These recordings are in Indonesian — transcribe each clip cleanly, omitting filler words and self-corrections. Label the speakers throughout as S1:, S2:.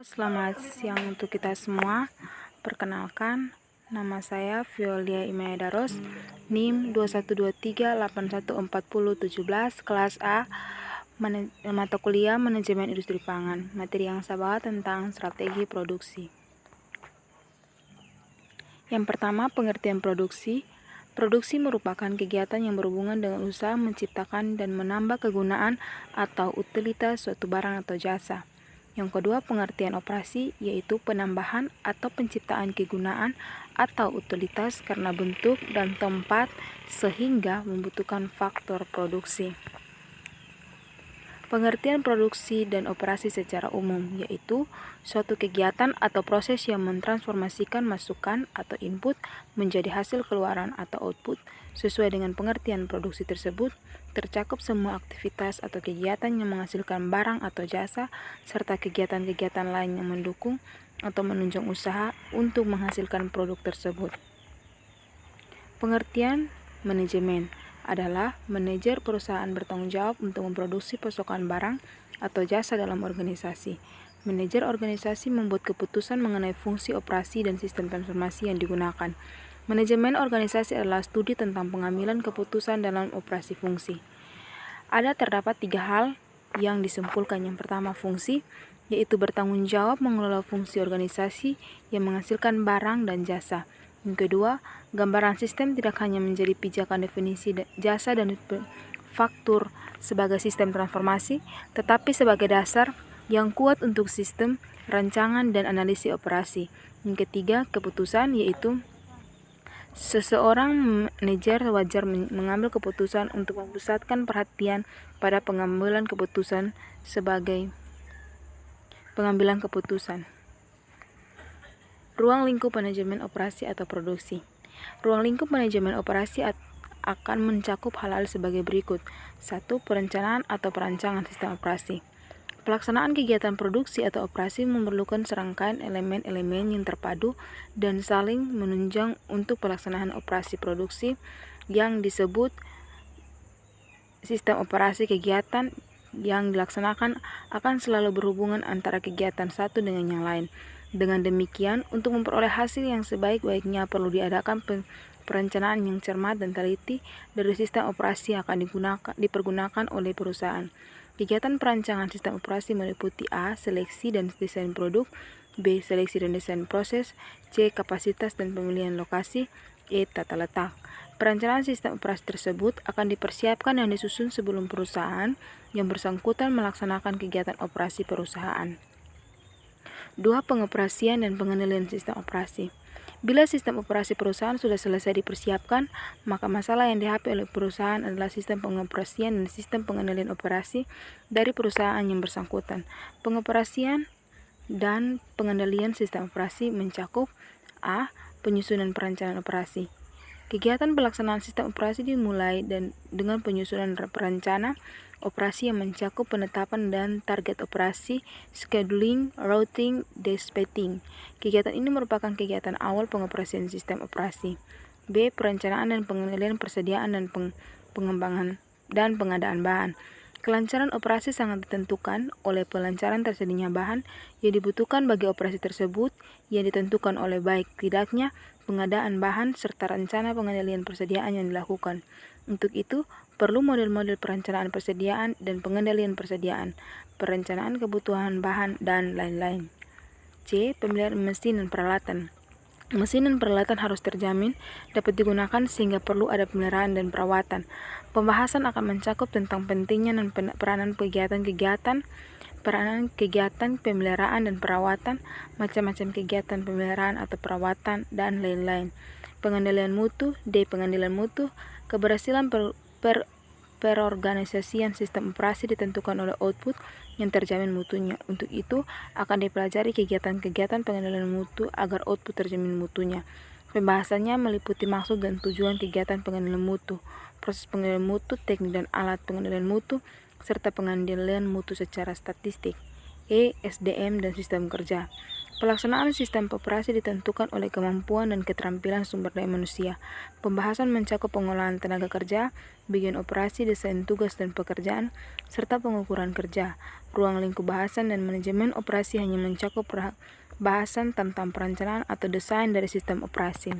S1: Selamat siang untuk kita semua. Perkenalkan, nama saya Violia Imaya Daros, NIM 2123814017, kelas A, mata kuliah Manajemen Industri Pangan. Materi yang saya bawa tentang strategi produksi. Yang pertama, pengertian produksi. Produksi merupakan kegiatan yang berhubungan dengan usaha menciptakan dan menambah kegunaan atau utilitas suatu barang atau jasa. Yang kedua, pengertian operasi, yaitu penambahan atau penciptaan kegunaan atau utilitas karena bentuk dan tempat sehingga membutuhkan faktor produksi. Pengertian produksi dan operasi secara umum, yaitu suatu kegiatan atau proses yang mentransformasikan masukan atau input menjadi hasil keluaran atau output. Sesuai dengan pengertian produksi tersebut, tercakup semua aktivitas atau kegiatan yang menghasilkan barang atau jasa, serta kegiatan-kegiatan lain yang mendukung atau menunjang usaha untuk menghasilkan produk tersebut. Pengertian manajemen adalah manajer perusahaan bertanggung jawab untuk memproduksi pasokan barang atau jasa dalam organisasi. Manajer organisasi membuat keputusan mengenai fungsi operasi dan sistem transformasi yang digunakan. Manajemen organisasi adalah studi tentang pengambilan keputusan dalam operasi fungsi. Terdapat 3 hal yang disimpulkan. Yang pertama, fungsi, yaitu bertanggung jawab mengelola fungsi organisasi yang menghasilkan barang dan jasa. Yang kedua, gambaran sistem tidak hanya menjadi pijakan definisi jasa dan faktur sebagai sistem transformasi, tetapi sebagai dasar yang kuat untuk sistem, rancangan, dan analisis operasi. Yang ketiga, keputusan, yaitu seseorang manajer wajar mengambil keputusan untuk memusatkan perhatian pada pengambilan keputusan sebagai pengambilan keputusan. Ruang lingkup manajemen operasi atau produksi. Ruang lingkup manajemen operasi akan mencakup hal-hal sebagai berikut. 1. Perencanaan atau perancangan sistem operasi. Pelaksanaan kegiatan produksi atau operasi memerlukan serangkaian elemen-elemen yang terpadu dan saling menunjang untuk pelaksanaan operasi produksi yang disebut sistem operasi. Kegiatan yang dilaksanakan akan selalu berhubungan antara kegiatan satu dengan yang lain. Dengan demikian, untuk memperoleh hasil yang sebaik-baiknya perlu diadakan perencanaan yang cermat dan teliti dari sistem operasi yang akan dipergunakan oleh perusahaan. Kegiatan perancangan sistem operasi meliputi A. Seleksi dan desain produk, B. Seleksi dan desain proses, C. Kapasitas dan pemilihan lokasi, E. Tata letak. Perencanaan sistem operasi tersebut akan dipersiapkan dan disusun sebelum perusahaan yang bersangkutan melaksanakan kegiatan operasi perusahaan. 2. Pengoperasian dan pengendalian sistem operasi. Bila sistem operasi perusahaan sudah selesai dipersiapkan, maka masalah yang dihadapi oleh perusahaan adalah sistem pengoperasian dan sistem pengendalian operasi dari perusahaan yang bersangkutan. Pengoperasian dan pengendalian sistem operasi mencakup A. Penyusunan perencanaan operasi. Kegiatan pelaksanaan sistem operasi dimulai dengan penyusunan perencana operasi yang mencakup penetapan dan target operasi, scheduling, routing, dispatching. Kegiatan ini merupakan kegiatan awal pengoperasian sistem operasi. B. Perencanaan dan pengendalian persediaan dan pengembangan dan pengadaan bahan. Kelancaran operasi sangat ditentukan oleh pelancaran tersedianya bahan yang dibutuhkan bagi operasi tersebut, yang ditentukan oleh baik tidaknya pengadaan bahan serta rencana pengendalian persediaan yang dilakukan. Untuk itu, perlu model-model perencanaan persediaan dan pengendalian persediaan, perencanaan kebutuhan bahan, dan lain-lain. C. Pemilihan mesin dan peralatan. Mesin dan peralatan harus terjamin dapat digunakan sehingga perlu ada pemeliharaan dan perawatan. Pembahasan akan mencakup tentang pentingnya dan peranan kegiatan pemeliharaan dan perawatan, macam-macam kegiatan pemeliharaan atau perawatan, dan lain-lain. Pengendalian mutu. D. Pengendalian mutu. Keberhasilan perorganisasian sistem operasi ditentukan oleh output yang terjamin mutunya. Untuk itu, akan dipelajari kegiatan-kegiatan pengendalian mutu agar output terjamin mutunya. Pembahasannya meliputi maksud dan tujuan kegiatan pengendalian mutu, proses pengendalian mutu, teknik dan alat pengendalian mutu, serta pengendalian mutu secara statistik. SDM, dan sistem kerja. Pelaksanaan sistem operasi ditentukan oleh kemampuan dan keterampilan sumber daya manusia. Pembahasan mencakup pengolahan tenaga kerja, bagian operasi, desain tugas dan pekerjaan, serta pengukuran kerja. Ruang lingkup bahasan dan manajemen operasi hanya mencakup bahasan tentang perencanaan atau desain dari sistem operasi.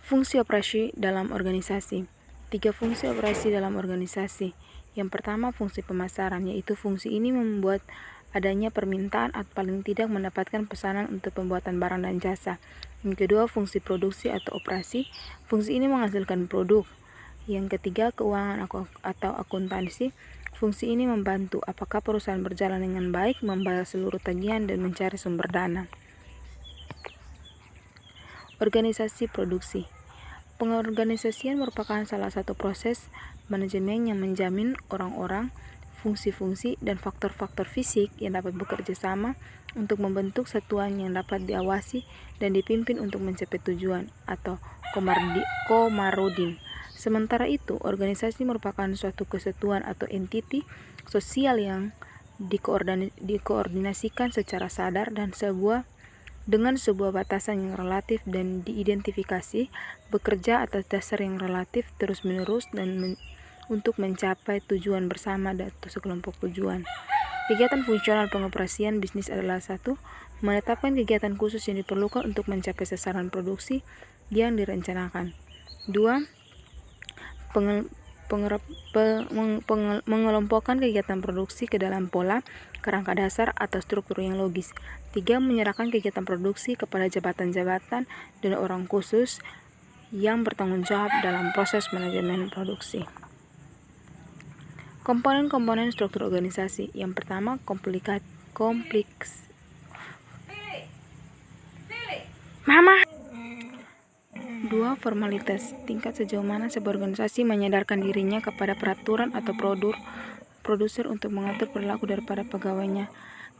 S1: Fungsi operasi dalam organisasi. 3 fungsi operasi dalam organisasi. Yang pertama, fungsi pemasaran, yaitu fungsi ini membuat adanya permintaan atau paling tidak mendapatkan pesanan untuk pembuatan barang dan jasa. Yang kedua, fungsi produksi atau operasi. Fungsi ini menghasilkan produk. Yang ketiga, keuangan atau akuntansi. Fungsi ini membantu apakah perusahaan berjalan dengan baik, membayar seluruh tagihan, dan mencari sumber dana. Organisasi produksi. Pengorganisasian merupakan salah satu proses manajemen yang menjamin orang-orang, fungsi-fungsi, dan faktor-faktor fisik yang dapat bekerja sama untuk membentuk satuan yang dapat diawasi dan dipimpin untuk mencapai tujuan atau komarudin. Sementara itu, organisasi merupakan suatu kesatuan atau entiti sosial yang dikoordinasikan secara sadar dan dengan sebuah batasan yang relatif dan diidentifikasi, bekerja atas dasar yang relatif terus-menerus dan untuk mencapai tujuan bersama atau sekelompok tujuan. Kegiatan fungsional pengoperasian bisnis adalah 1. Menetapkan kegiatan khusus yang diperlukan untuk mencapai sasaran produksi yang direncanakan. 2. Mengelompokkan kegiatan produksi ke dalam pola, kerangka dasar, atau struktur yang logis. 3. Menyerahkan kegiatan produksi kepada jabatan-jabatan dan orang khusus yang bertanggung jawab dalam proses manajemen produksi. Komponen-komponen struktur organisasi. Yang pertama, kompleks. Mama. 2. Formalitas. Tingkat sejauh mana sebuah organisasi menyadarkan dirinya kepada peraturan atau produser untuk mengatur perilaku daripada pegawainya.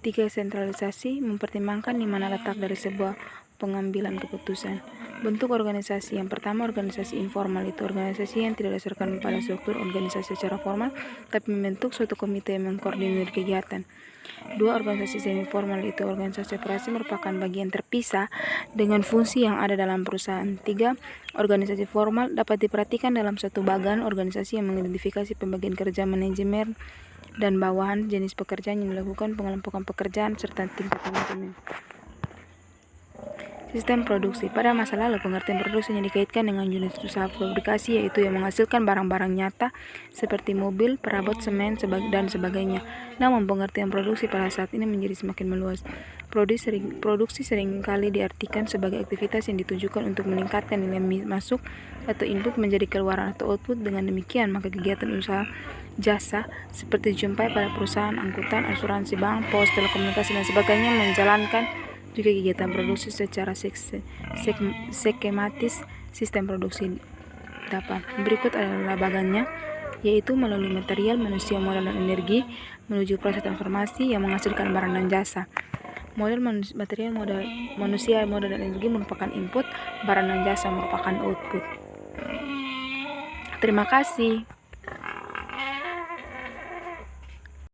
S1: 3. Sentralisasi. Mempertimbangkan di mana letak dari sebuah pengambilan keputusan. Bentuk organisasi. Yang pertama, organisasi informal, itu organisasi yang tidak berdasarkan pada struktur organisasi secara formal, tapi membentuk suatu komite yang mengkoordinir kegiatan. 2. Organisasi semi-formal, itu organisasi operasi merupakan bagian terpisah dengan fungsi yang ada dalam perusahaan. 3. Organisasi formal dapat diperhatikan dalam satu bagan organisasi yang mengidentifikasi pembagian kerja manajemen dan bawahan, jenis pekerjaan yang dilakukan, pengelompokan pekerjaan, serta tingkat manajemen. Sistem produksi. Pada masa lalu, pengertian produksi yang dikaitkan dengan unit usaha fabrikasi, yaitu yang menghasilkan barang-barang nyata seperti mobil, perabot, semen, dan sebagainya. Namun, pengertian produksi pada saat ini menjadi semakin meluas. Produksi seringkali diartikan sebagai aktivitas yang ditujukan untuk meningkatkan nilai masuk atau input menjadi keluaran atau output. Dengan demikian, maka kegiatan usaha jasa seperti dijumpai pada perusahaan angkutan, asuransi, bank, pos, telekomunikasi, dan sebagainya menjalankan juga kegiatan produksi secara skematis. Sistem produksi dapat berikut adalah bagannya, yaitu melalui material, manusia, modal, dan energi menuju proses transformasi yang menghasilkan barang dan jasa. Material, modal, manusia, modal, dan energi merupakan input, barang dan jasa merupakan output. Terima kasih.